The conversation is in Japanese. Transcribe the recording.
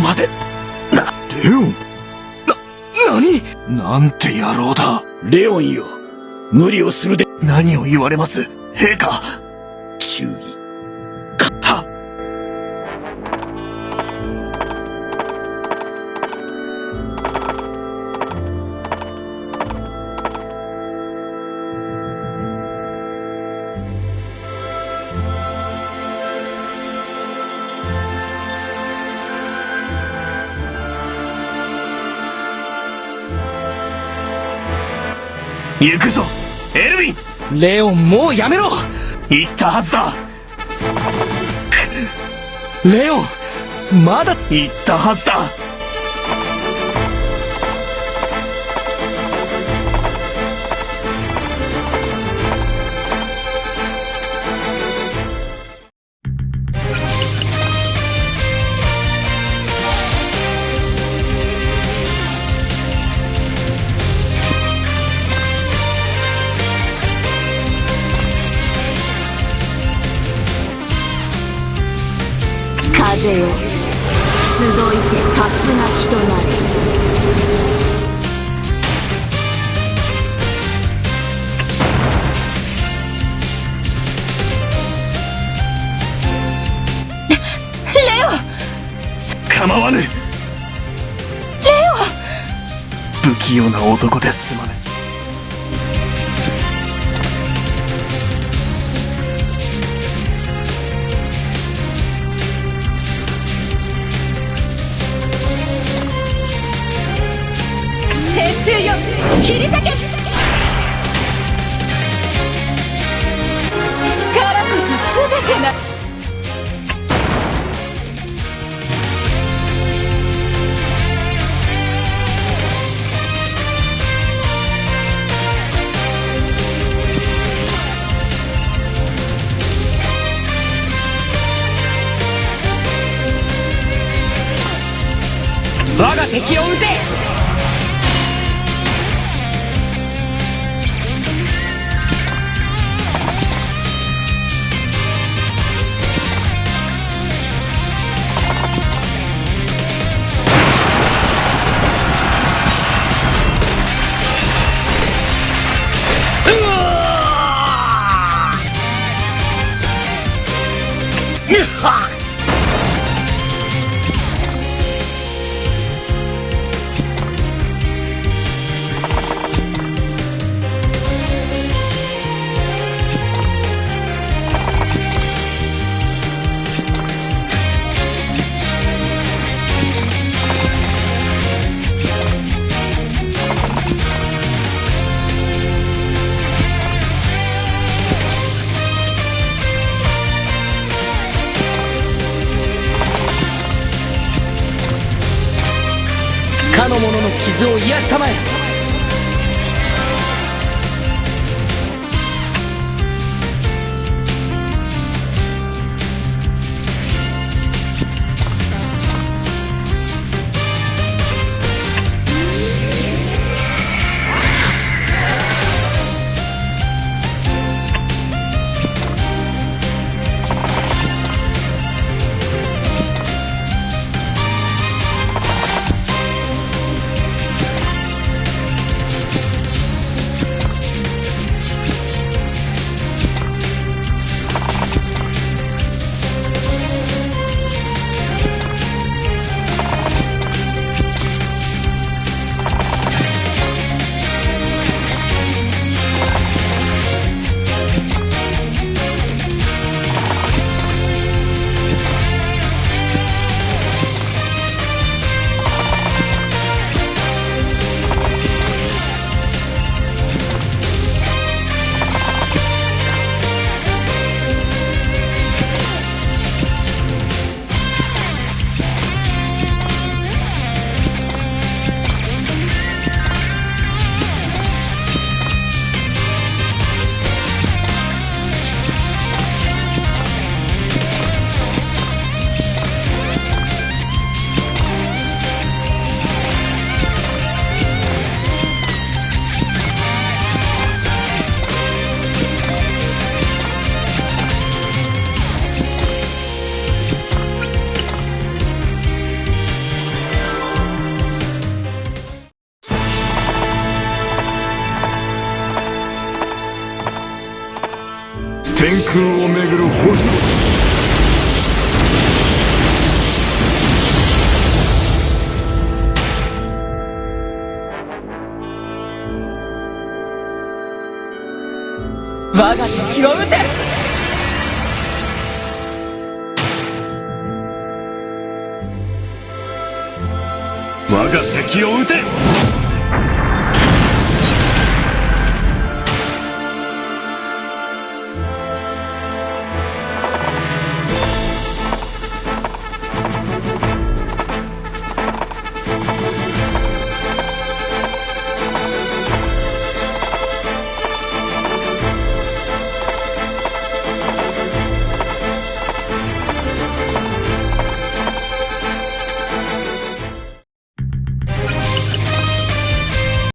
まで。レオン。何？なんて野郎だ。レオンよ、無理をするで。何を言われます、陛下。忠義。は。行くぞ、エルヴィン。レオン、もうやめろ。言ったはずだ。レオン、まだ。言ったはずだ。風よ、集いて竜巻となれ。レオ。構わぬ。レオ。不器用な男ですまぬ。切り裂け。力こそ全てな。我が敵を撃て。かの者の傷を癒したまえ。天空をめぐる星々。我が敵を撃て。我が敵を撃て。